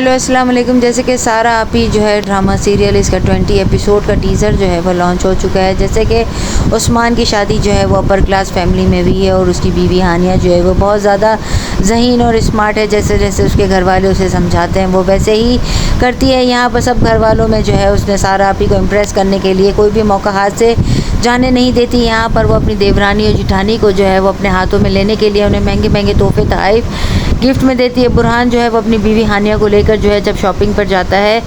Hello अस्सलाम वालेकुम। जैसे कि सारा आपी जो है ड्रामा सीरियल इसका 20 एपिसोड का टीज़र जो है वो लॉन्च हो चुका है। जैसे कि उस्मान की शादी जो है वो अपर क्लास फैमिली में हुई है और उसकी बीवी हानिया जो है वो बहुत ज़्यादा ज़हीन और स्मार्ट है। जैसे जैसे उसके घर वाले उसे समझाते हैं वो वैसे ही करती है। यहाँ पर सब घर वालों में जो है उसने सारा आपी को इम्प्रेस करने के लिए कोई भी मौका हाथ से जाने नहीं देती। यहाँ पर वो अपनी देवरानी और जिठानी को जो है वो अपने हाथों में लेने के लिए उन्हें महंगे महंगे तोहफे तोहफ़े गिफ्ट में देती है। बुरहान जो है वो अपनी बीवी हानिया को लेकर जो है जब शॉपिंग पर जाता है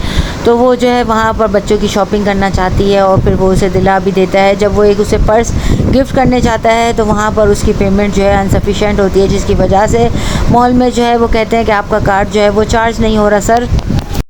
तो वो जो है वहाँ पर बच्चों की शॉपिंग करना चाहती है और फिर वो उसे दिला भी देता है। जब वो एक उसे पर्स गिफ्ट करने चाहता है तो वहाँ पर उसकी पेमेंट जो है अनसफिशेंट होती है, जिसकी वजह से मॉल में जो है वो कहते हैं कि आपका कार्ड जो है वो चार्ज नहीं हो रहा सर।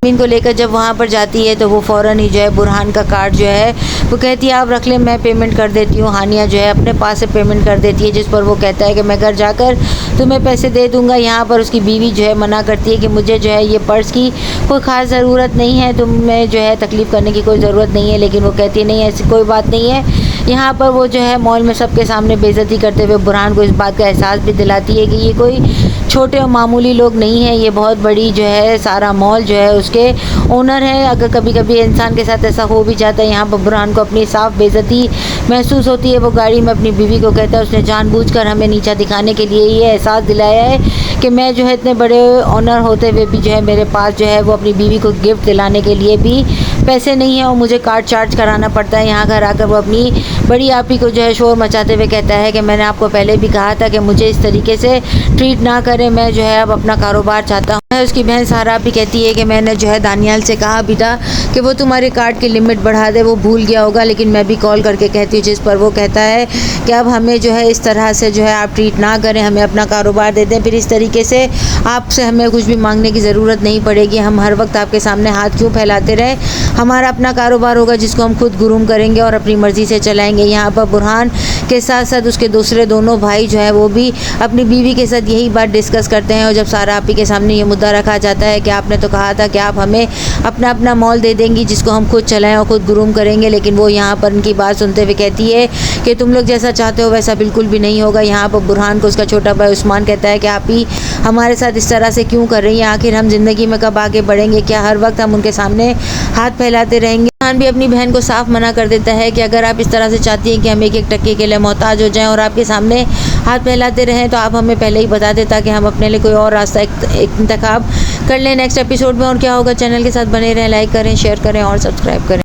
मीन को लेकर जब वहाँ पर जाती है तो वो फ़ौरन ही जो है बुरहान का कार्ड जो है वो कहती है आप रख लें, मैं पेमेंट कर देती हूँ। हानिया जो है अपने पास से पेमेंट कर देती है, जिस पर वो कहता है कि मैं घर जाकर तुम्हें पैसे दे दूँगा। यहाँ पर उसकी बीवी जो है मना करती है कि मुझे जो है ये पर्स की कोई ख़ास ज़रूरत नहीं है, तुम्हें जो है तकलीफ़ करने की कोई ज़रूरत नहीं है। लेकिन वो कहती है नहीं ऐसी कोई बात नहीं है। यहाँ पर वो जो है मॉल में सबके सामने बेइज्जती करते हुए बुरहान को इस बात का एहसास भी दिलाती है कि ये कोई छोटे और मामूली लोग नहीं हैं, ये बहुत बड़ी जो है सारा मॉल जो है उसके ओनर है। अगर कभी कभी इंसान के साथ ऐसा हो भी जाता है। यहाँ पर बुरहान को अपनी साफ बेइज्जती महसूस होती है। वो गाड़ी में अपनी बीवी को कहता है उसने जानबूझकर हमें नीचा दिखाने के लिए ये एहसास दिलाया है कि मैं जो है इतने बड़े ऑनर होते हुए भी जो है मेरे पास जो है वो अपनी बीवी को गिफ्ट दिलाने के लिए भी पैसे नहीं है और मुझे कार्ड चार्ज कराना पड़ता है। यहाँ घर आकर वो अपनी बड़ी आपी को जो है शोर मचाते हुए कहता है कि मैंने आपको पहले भी कहा था कि मुझे इस तरीके से ट्रीट ना करें, मैं जो है अब अपना कारोबार चाहता हूँ। उसकी बहन सारा आपी कहती है कि मैंने जो है दानियाल से कहा भी था कि वो तुम्हारे कार्ड की लिमिट बढ़ा दे, वो भूल गया होगा, लेकिन मैं भी कॉल करके कहती हूँ। जिस पर वो कहता है कि अब हमें जो है इस तरह से जो है आप ट्रीट ना करें, हमें अपना कारोबार दे दें, फिर इस तरीके से आपसे हमें कुछ भी मांगने की ज़रूरत नहीं पड़ेगी। हम हर वक्त आपके सामने हाथ क्यों फैलाते रहे, हमारा अपना कारोबार होगा जिसको हम खुद गुरूम करेंगे और अपनी मर्ज़ी से चलाएंगे। यहाँ पर बुरहान के साथ साथ उसके दूसरे दोनों भाई जो है वो भी अपनी बीवी के साथ यही बात डिस्कस करते हैं। और जब सारा आपी के सामने ये मुद्दा रखा जाता है कि आपने तो कहा था कि आप हमें अपना अपना मॉल दे देंगी जिसको हम खुद चलाएं और खुद गुरूम करेंगे, लेकिन वो यहाँ पर उनकी बात सुनते हुए कहती है कि तुम लोग जैसा चाहते हो वैसा बिल्कुल भी नहीं होगा। यहाँ पर बुरहान को उसका छोटा भाई उस्मान कहता है कि आप ही हमारे साथ इस तरह से क्यों कर रही हैं, आखिर हम ज़िंदगी में कब आगे बढ़ेंगे, क्या हर वक्त हम उनके सामने हाथ फैलाते रहेंगे। बुरहान भी अपनी बहन को साफ मना कर देता है कि अगर आप इस तरह से चाहती हैं कि हम एक एक टक्के के लिए मोहताज हो जाएं और आपके सामने हाथ फैलाते रहें तो आप हमें पहले ही बता देता कि हम अपने लिए कोई और रास्ता इंतखाब कर लें। नेक्स्ट एपिसोड में और क्या होगा, चैनल के साथ बने रहें, लाइक करें, शेयर करें और सब्सक्राइब करें।